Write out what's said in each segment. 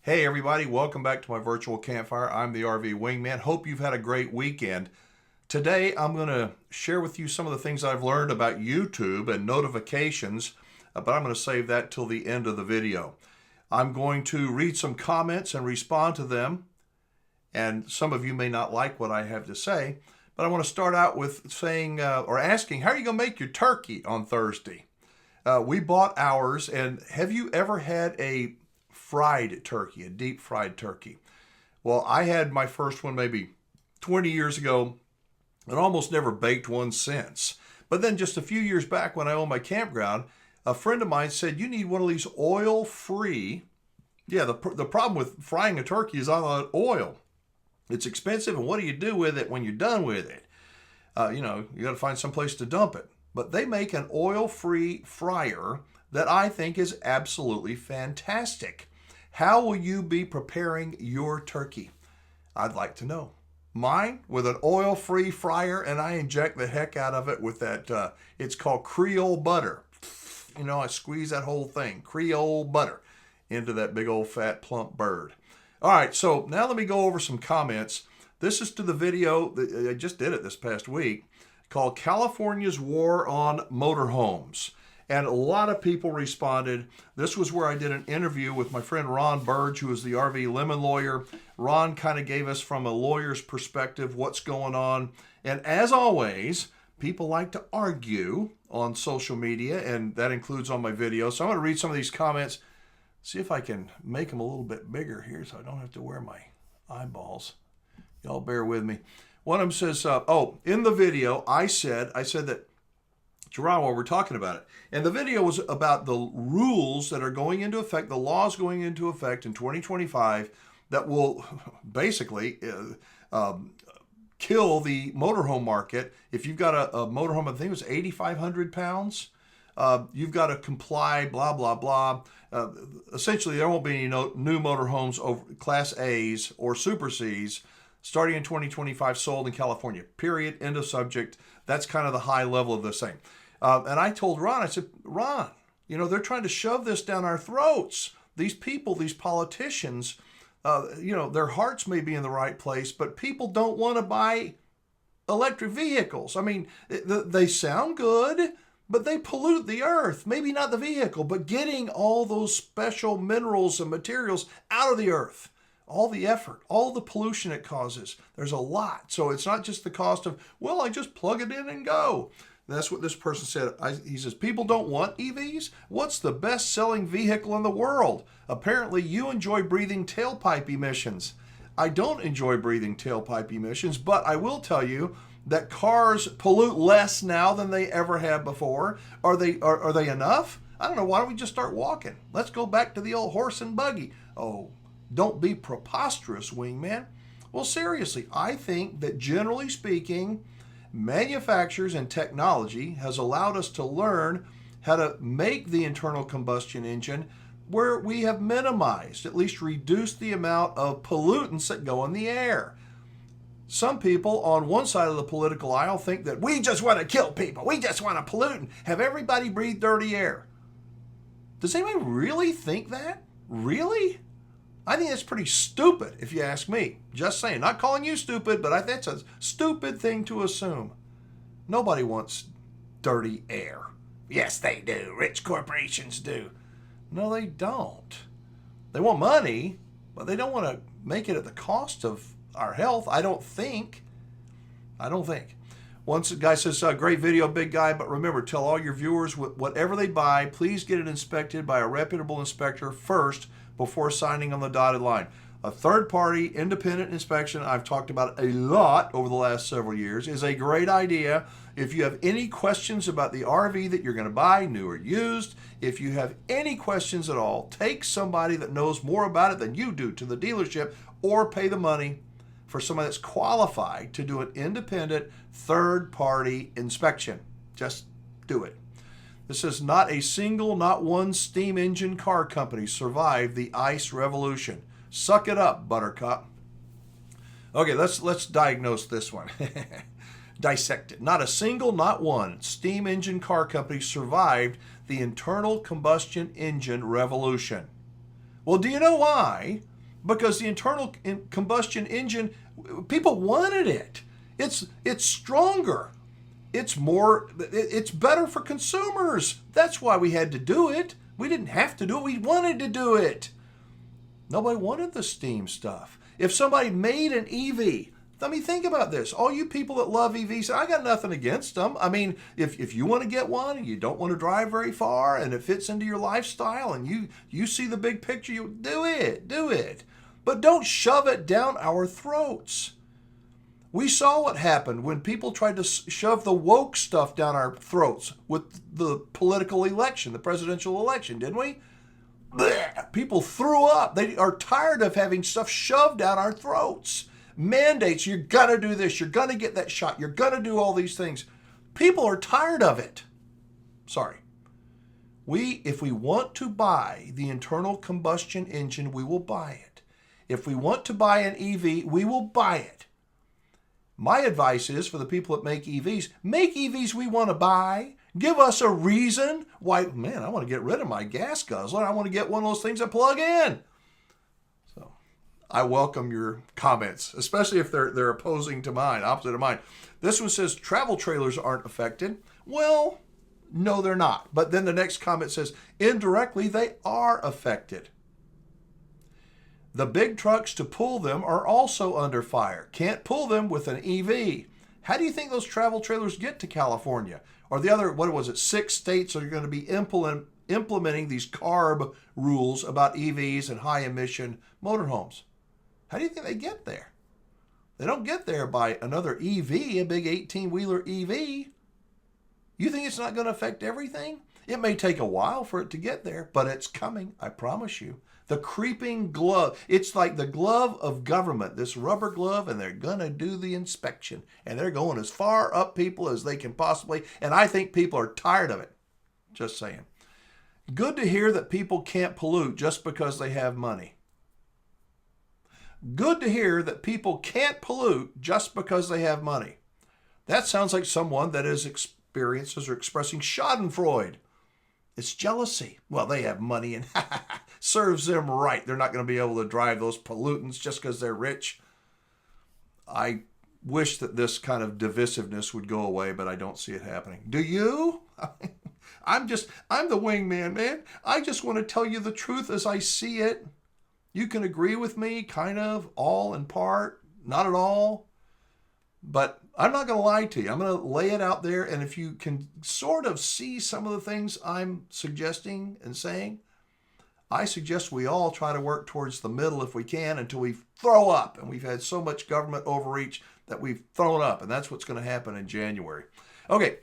Hey everybody, welcome back to my virtual campfire. I'm the RV Wingman. Hope you've had a great weekend. Today I'm going to share with you some of the things I've learned about YouTube and notifications, but I'm going to save that till the end of the video. I'm going to read some comments and respond to them, and some of you may not like what I have to say, but I want to start out with saying or asking, how are you going to make your turkey on Thursday? We bought ours, and have you ever had a fried turkey, a deep fried turkey? Well, I had my first one maybe 20 years ago and almost never baked one since. But then just a few years back when I owned my campground, a friend of mine said, you need one of these oil-free. Yeah, the problem with frying a turkey is all that oil. It's expensive, and what do you do with it when you're done with it? You got to find some place to dump it. But they make an oil-free fryer that I think is absolutely fantastic. How will you be preparing your turkey? I'd like to know. Mine with an oil-free fryer, and I inject the heck out of it with that, it's called Creole butter. I squeeze that whole thing, Creole butter, into that big old fat plump bird. All right, so now let me go over some comments. This is to the video, I just did it this past week, called California's War on Motorhomes. And a lot of people responded. This was where I did an interview with my friend Ron Burge, who is the RV Lemon lawyer. Ron kind of gave us from a lawyer's perspective what's going on. And as always, people like to argue on social media, and that includes on my video. So I'm going to read some of these comments, see if I can make them a little bit bigger here so I don't have to wear my eyeballs. Y'all bear with me. One of them says, in the video, I said that, Gerard, while we're talking about it. And the video was about the rules that are going into effect, the laws going into effect in 2025 that will basically kill the motorhome market. If you've got a motorhome, I think it was 8,500 pounds, you've got to comply, blah, blah, blah. Essentially, there won't be any new motorhomes over Class A's or Super C's starting in 2025 sold in California. Period. End of subject. That's kind of the high level of this thing. And I told Ron, I said, Ron, they're trying to shove this down our throats. These people, these politicians, their hearts may be in the right place, but people don't want to buy electric vehicles. I mean, they sound good, but they pollute the earth. Maybe not the vehicle, but getting all those special minerals and materials out of the earth. All the effort, all the pollution it causes. There's a lot. So it's not just the cost of, well, I just plug it in and go. That's what this person said. He says, people don't want EVs? What's the best-selling vehicle in the world? Apparently, you enjoy breathing tailpipe emissions. I don't enjoy breathing tailpipe emissions, but I will tell you that cars pollute less now than they ever have before. Are they enough? I don't know. Why don't we just start walking? Let's go back to the old horse and buggy. Oh, don't be preposterous, Wingman. Well, seriously, I think that generally speaking, manufacturers and technology has allowed us to learn how to make the internal combustion engine where we have minimized, at least reduced the amount of pollutants that go in the air. Some people on one side of the political aisle think that we just want to kill people. We just want to pollute and have everybody breathe dirty air. Does anybody really think that? Really? I think that's pretty stupid, if you ask me. Just saying. Not calling you stupid, but I think that's a stupid thing to assume. Nobody wants dirty air. Yes, they do. Rich corporations do. No, they don't. They want money, but they don't want to make it at the cost of our health, I don't think. Once a guy says, great video, big guy, but remember, tell all your viewers whatever they buy, please get it inspected by a reputable inspector first before signing on the dotted line. A third-party independent inspection, I've talked about a lot over the last several years, is a great idea. If you have any questions about the RV that you're going to buy, new or used, if you have any questions at all, take somebody that knows more about it than you do to the dealership, or pay the money for somebody that's qualified to do an independent third-party inspection. Just do it. This says, not one steam engine car company survived the ICE revolution. Suck it up, Buttercup. Okay, let's diagnose this one. Dissect it. Not one steam engine car company survived the internal combustion engine revolution. Well, do you know why? because the internal combustion engine, people wanted it. It's stronger. It's better for consumers. That's why we had to do it. We didn't have to do it. We wanted to do it. Nobody wanted the steam stuff. If somebody made an EV, let me think about this. All you people that love EVs, I got nothing against them. I mean, if you want to get one and you don't want to drive very far and it fits into your lifestyle and you see the big picture, you do it. But don't shove it down our throats. We saw what happened when people tried to shove the woke stuff down our throats with the political election, the presidential election, didn't we? Blech. People threw up. They are tired of having stuff shoved down our throats. Mandates, you're going to do this, you're going to get that shot, you're going to do all these things. People are tired of it. Sorry. If we want to buy the internal combustion engine, we will buy it. If we want to buy an EV, we will buy it. My advice is for the people that make EVs we want to buy. Give us a reason why, man, I want to get rid of my gas guzzler. I want to get one of those things I plug in. So I welcome your comments, especially if they're opposing to mine, opposite of mine. This one says travel trailers aren't affected. Well, no, they're not. But then the next comment says indirectly they are affected. The big trucks to pull them are also under fire. Can't pull them with an EV. How do you think those travel trailers get to California? Or the other, 6 states are going to be implementing these CARB rules about EVs and high emission motorhomes. How do you think they get there? They don't get there by another EV, a big 18-wheeler EV. You think it's not going to affect everything? It may take a while for it to get there, but it's coming, I promise you. The creeping glove. It's like the glove of government, this rubber glove, and they're going to do the inspection. And they're going as far up people as they can possibly. And I think people are tired of it. Just saying. Good to hear that people can't pollute just because they have money. Good to hear that people can't pollute just because they have money. That sounds like someone that is experiences or expressing schadenfreude. It's jealousy. Well, they have money and serves them right. They're not going to be able to drive those pollutants just because they're rich. I wish that this kind of divisiveness would go away, but I don't see it happening. Do you? I'm the wingman, man. I just want to tell you the truth as I see it. You can agree with me, kind of, all in part, not at all. But I'm not going to lie to you. I'm going to lay it out there. And if you can sort of see some of the things I'm suggesting and saying, I suggest we all try to work towards the middle if we can until we throw up. And we've had so much government overreach that we've thrown up. And that's what's going to happen in January. Okay,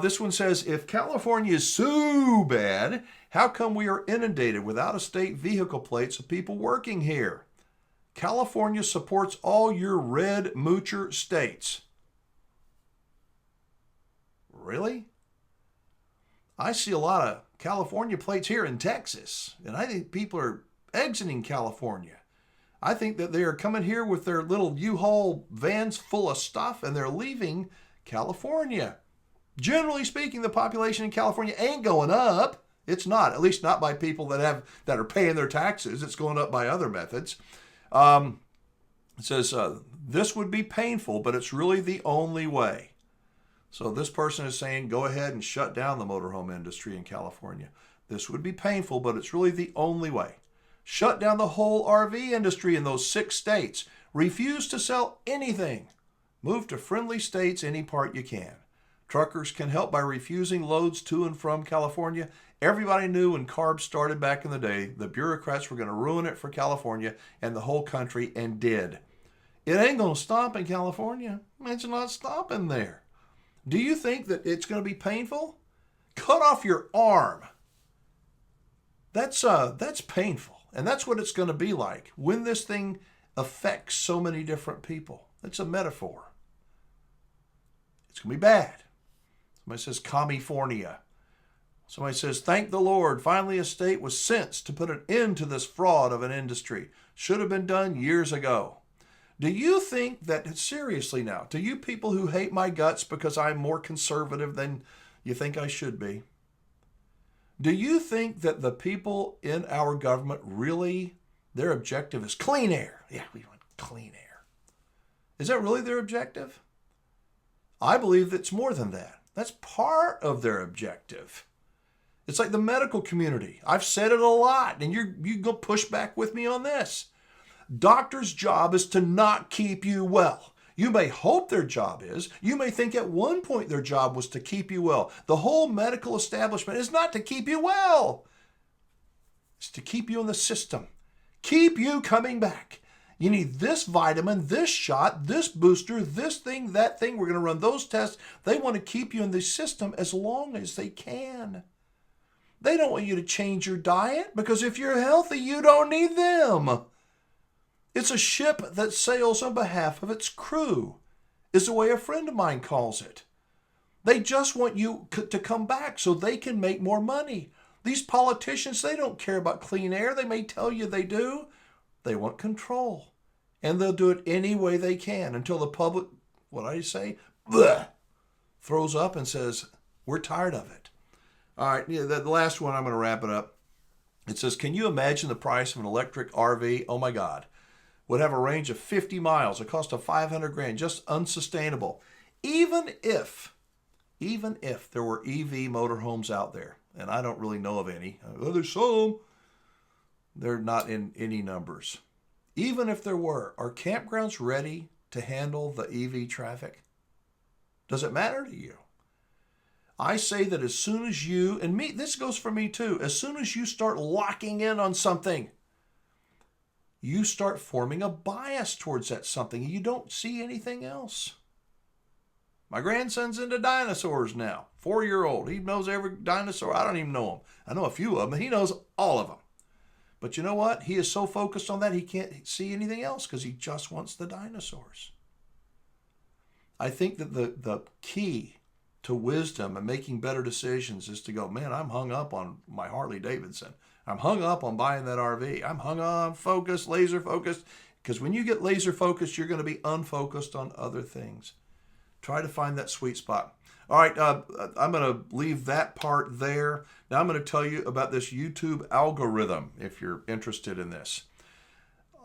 this one says, if California is so bad, how come we are inundated with out-of-state vehicle plates of people working here? California supports all your red moocher states. Really? I see a lot of California plates here in Texas, and I think people are exiting California. I think that they are coming here with their little U-Haul vans full of stuff, and they're leaving California. Generally speaking, the population in California ain't going up. It's not, at least not by people that are paying their taxes. It's going up by other methods. It says, this would be painful, but it's really the only way. So this person is saying, go ahead and shut down the motorhome industry in California. This would be painful, but it's really the only way. Shut down the whole RV industry in those 6 states. Refuse to sell anything. Move to friendly states any part you can. Truckers can help by refusing loads to and from California. Everybody knew when CARB started back in the day, the bureaucrats were going to ruin it for California and the whole country, and did. It ain't going to stop in California. It's not stopping there. Do you think that it's going to be painful? Cut off your arm. That's painful. And that's what it's going to be like when this thing affects so many different people. It's a metaphor. It's going to be bad. Somebody says, California. Somebody says, thank the Lord, finally a state was sent to put an end to this fraud of an industry. Should have been done years ago. Do you think that, seriously now, to you people who hate my guts because I'm more conservative than you think I should be, do you think that the people in our government really Their objective is clean air. Yeah, we want clean air. Is that really their objective? I believe it's more than that. That's part of their objective. It's like the medical community. I've said it a lot, and you go push back with me on this. Doctor's job is to not keep you well. You may hope their job is. You may think at one point their job was to keep you well. The whole medical establishment is not to keep you well. It's to keep you in the system. Keep you coming back. You need this vitamin, this shot, this booster, this thing, that thing. We're going to run those tests. They want to keep you in the system as long as they can. They don't want you to change your diet because if you're healthy, you don't need them. It's a ship that sails on behalf of its crew, is the way a friend of mine calls it. They just want you to come back so they can make more money. These politicians, they don't care about clean air. They may tell you they do. They want control. And they'll do it any way they can until the public, what I say, bleh, throws up and says, we're tired of it. All right, the last one, I'm going to wrap it up. It says, can you imagine the price of an electric RV? Oh my God. Would have a range of 50 miles. It cost of $500,000, just unsustainable. Even if there were EV motorhomes out there, and I don't really know of any. Well, there's some. They're not in any numbers. Even if there were, are campgrounds ready to handle the EV traffic? Does it matter to you? I say that as soon as you, and me, this goes for me too, as soon as you start locking in on something, you start forming a bias towards that something and you don't see anything else. My grandson's into dinosaurs now, 4-year-old. He knows every dinosaur. I don't even know them. I know a few of them. He knows all of them. But you know what? He is so focused on that he can't see anything else because he just wants the dinosaurs. I think that the key to wisdom and making better decisions is to go, man, I'm hung up on my Harley Davidson. I'm hung up on buying that RV. I'm hung on focused, laser focused. Because when you get laser focused, you're going to be unfocused on other things. Try to find that sweet spot. All right, I'm going to leave that part there. Now I'm going to tell you about this YouTube algorithm if you're interested in this.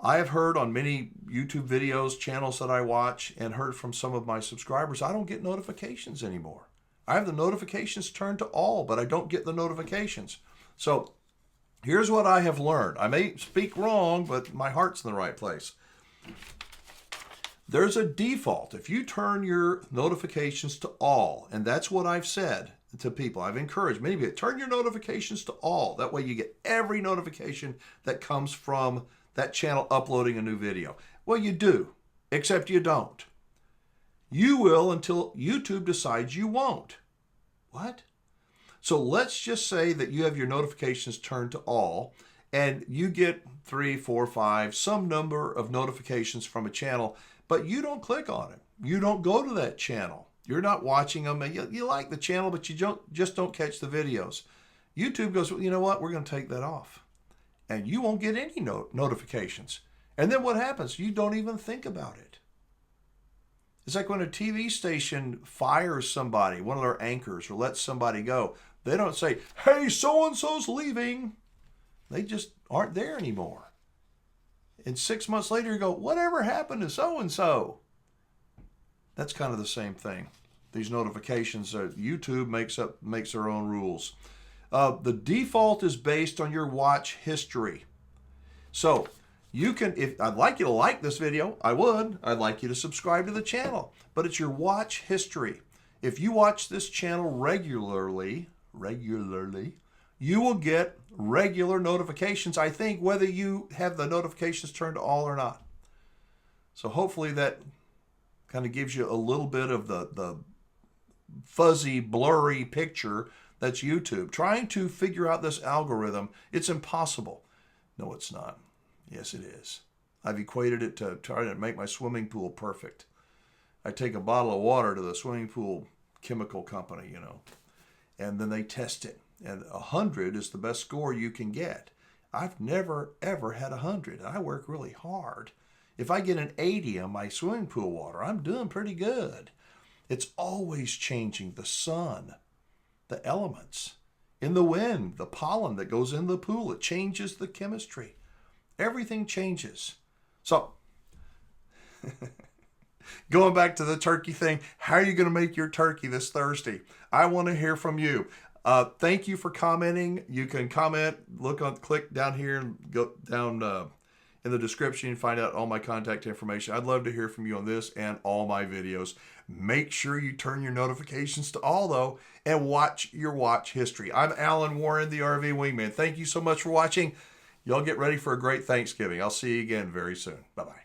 I have heard on many YouTube videos, channels that I watch, and heard from some of my subscribers, I don't get notifications anymore. I have the notifications turned to all, but I don't get the notifications. So here's what I have learned. I may speak wrong, but my heart's in the right place. There's a default. If you turn your notifications to all, and that's what I've said to people, I've encouraged many people, turn your notifications to all. That way you get every notification that comes from that channel uploading a new video. Well, you do, except you don't. You will until YouTube decides you won't. What? So let's just say that you have your notifications turned to all, and you get 3, 4, 5, some number of notifications from a channel, but you don't click on it. You don't go to that channel. You're not watching them. You like the channel, but you just don't catch the videos. YouTube goes, well, you know what? We're going to take that off. And you won't get any notifications. And then what happens? You don't even think about it. It's like when a TV station fires somebody, one of their anchors, or lets somebody go. They don't say, hey, so-and-so's leaving. They just aren't there anymore. And 6 months later, you go, whatever happened to so-and-so? That's kind of the same thing. These notifications, YouTube makes their own rules. The default is based on your watch history. So you can, if I'd like you to like this video, I would. I'd like you to subscribe to the channel. But it's your watch history. If you watch this channel regularly, you will get regular notifications, I think, whether you have the notifications turned to all or not. So hopefully that kind of gives you a little bit of the fuzzy, blurry picture that's YouTube. Trying to figure out this algorithm, it's impossible. No, it's not. Yes, it is. I've equated it to trying to make my swimming pool perfect. I take a bottle of water to the swimming pool chemical company, and then they test it. And 100 is the best score you can get. I've never, ever had 100. I work really hard. If I get an 80 on my swimming pool water, I'm doing pretty good. It's always changing. The sun, the elements, in the wind, the pollen that goes in the pool, it changes the chemistry. Everything changes. So, going back to the turkey thing, how are you going to make your turkey this Thursday? I want to hear from you. Thank you for commenting. You can comment, click down here and go down in the description and find out all my contact information. I'd love to hear from you on this and all my videos. Make sure you turn your notifications to all, though, and watch your watch history. I'm Alan Warren, the RV Wingman. Thank you so much for watching. Y'all get ready for a great Thanksgiving. I'll see you again very soon. Bye-bye.